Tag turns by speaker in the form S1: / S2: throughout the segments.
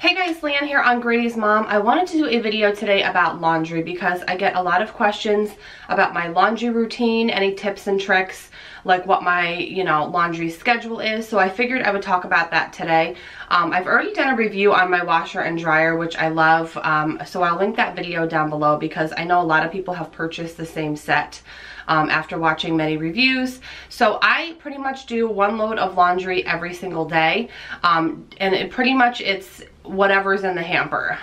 S1: Hey guys, Leanne here on Grady's Mom. I wanted to do a video today about laundry because I get a lot of questions about my laundry routine, any tips and tricks, like what my, laundry schedule is. So I figured I would talk about that today. I've already done a review on my washer and dryer, which I love. So I'll link that video down below because I know a lot of people have purchased the same set after watching many reviews. So I pretty much do one load of laundry every single day. And it's whatever's in the hamper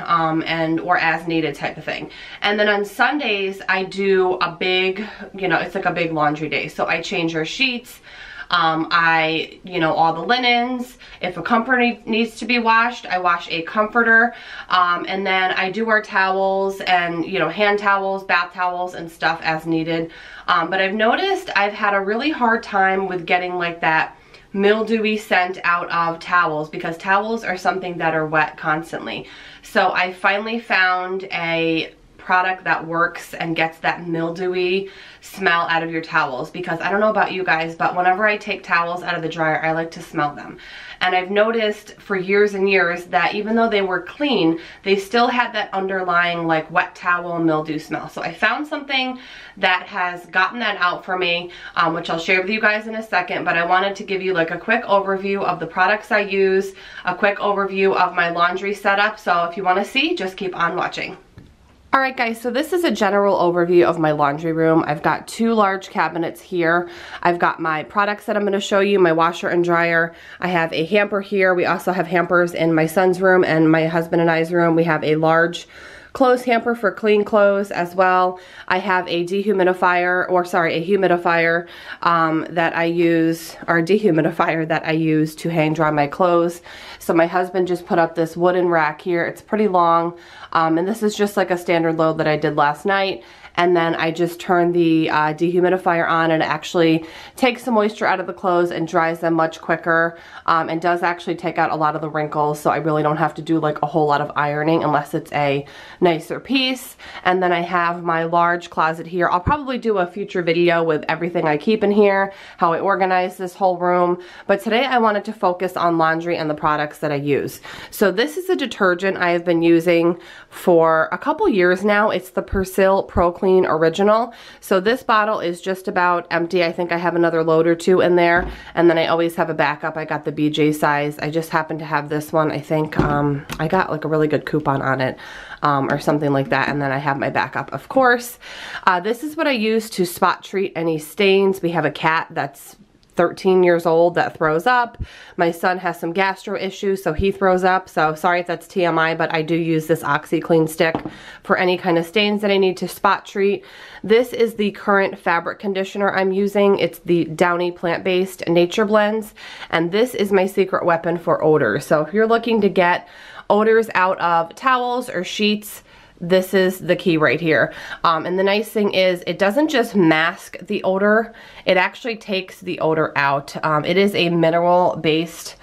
S1: or as needed type of thing. And then on Sundays I do a big, it's like a big laundry day. So I change your sheets, all the linens. If a comforter needs to be washed, I wash a comforter. And then I do our towels and, hand towels, bath towels and stuff as needed. But I've noticed I've had a really hard time with getting like that mildewy scent out of towels because towels are something that are wet constantly. So I finally found a product that works and gets that mildewy smell out of your towels, because I don't know about you guys, but whenever I take towels out of the dryer, I like to smell them. And I've noticed for years and years that even though they were clean, they still had that underlying like wet towel mildew smell. So I found something that has gotten that out for me, which I'll share with you guys in a second, but I wanted to give you like a quick overview of the products I use, a quick overview of my laundry setup. So if you want to see, just keep on watching. Alright guys, so this is a general overview of my laundry room. I've got two large cabinets here. I've got my products that I'm going to show you, my washer and dryer. I have a hamper here. We also have hampers in my son's room and my husband and I's room. We have a large clothes hamper for clean clothes as well. I have a humidifier that I use, or a dehumidifier that I use to hang dry my clothes. So my husband just put up this wooden rack here. It's pretty long, and this is just like a standard load that I did last night. And then I just turn the dehumidifier on, and it actually takes the moisture out of the clothes and dries them much quicker, and does actually take out a lot of the wrinkles, so I really don't have to do like a whole lot of ironing unless it's a nicer piece. And then I have my large closet here. I'll probably do a future video with everything I keep in here, how I organize this whole room, but today I wanted to focus on laundry and the products that I use. So this is a detergent I have been using for a couple years now. It's the Persil Pro Clean Original. So this bottle is just about empty. I think I have another load or two in there, and then I always have a backup. I got the BJ size. I just happen to have this one. I think I got like a really good coupon on it, or something like that, and then I have my backup, of course. This is what I use to spot treat any stains. We have a cat that's 13 years old that throws up. My son has some gastro issues, so he throws up. So sorry if that's TMI, but I do use this OxiClean stick for any kind of stains that I need to spot treat. This is the current fabric conditioner I'm using. It's the Downy plant-based Nature Blends, and this is my secret weapon for odors. So if you're looking to get odors out of towels or sheets, this is the key right here. And the nice thing is it doesn't just mask the odor, it actually takes the odor out. It is a mineral-based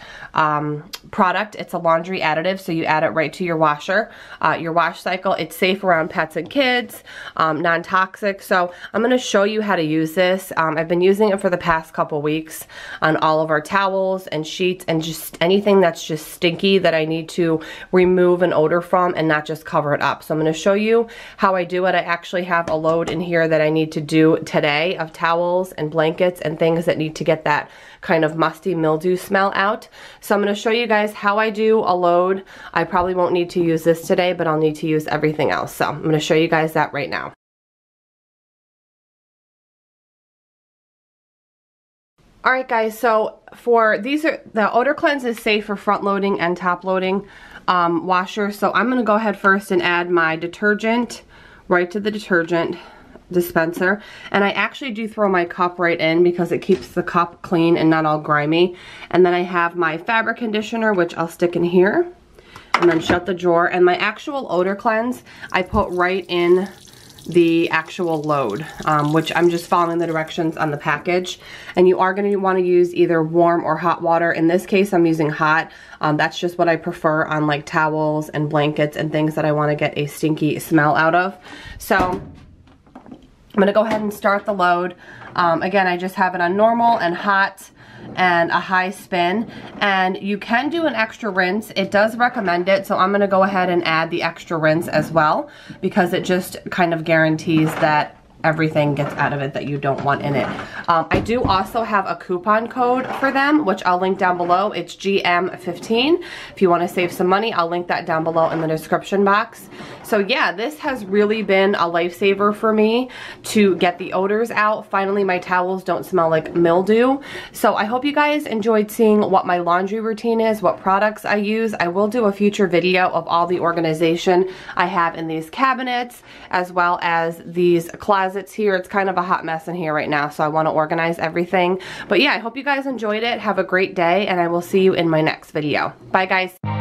S1: product. It's a laundry additive, so you add it right to your washer, your wash cycle. It's safe around pets and kids, non-toxic. So I'm going to show you how to use this. I've been using it for the past couple weeks on all of our towels and sheets and just anything that's just stinky that I need to remove an odor from and not just cover it up. So I'm going to show you how I do it. I actually have a load in here that I need to do today of towels and blankets and things that need to get that kind of musty mildew smell out. So I'm going to show you guys how I do a load. I probably won't need to use this today, but I'll need to use everything else. So I'm going to show you guys that right now. Alright guys, so the Odor Cleanse is safe for front loading and top loading washers. So I'm going to go ahead first and add my detergent right to the detergent dispenser, and I actually do throw my cup right in because it keeps the cup clean and not all grimy. And then I have my fabric conditioner, which I'll stick in here, and then shut the drawer. And my actual Odor Cleanse I put right in the actual load, which I'm just following the directions on the package. And you are going to want to use either warm or hot water. In this case I'm using hot. That's just what I prefer on like towels and blankets and things that I want to get a stinky smell out of. So I'm going to go ahead and start the load. Again, I just have it on normal and hot. and a high spin, and you can do an extra rinse. It does recommend it, so I'm gonna go ahead and add the extra rinse as well, because it just kind of guarantees that everything gets out of it that you don't want in it. I do also have a coupon code for them, which I'll link down below. It's GM15. If you want to save some money, I'll link that down below in the description box. So yeah, this has really been a lifesaver for me to get the odors out. Finally, my towels don't smell like mildew. So I hope you guys enjoyed seeing what my laundry routine is, what products I use. I will do a future video of all the organization I have in these cabinets, as well as these closets here. It's kind of a hot mess in here right now, so I want to organize everything. But yeah, I hope you guys enjoyed it. Have a great day, and I will see you in my next video. Bye, guys.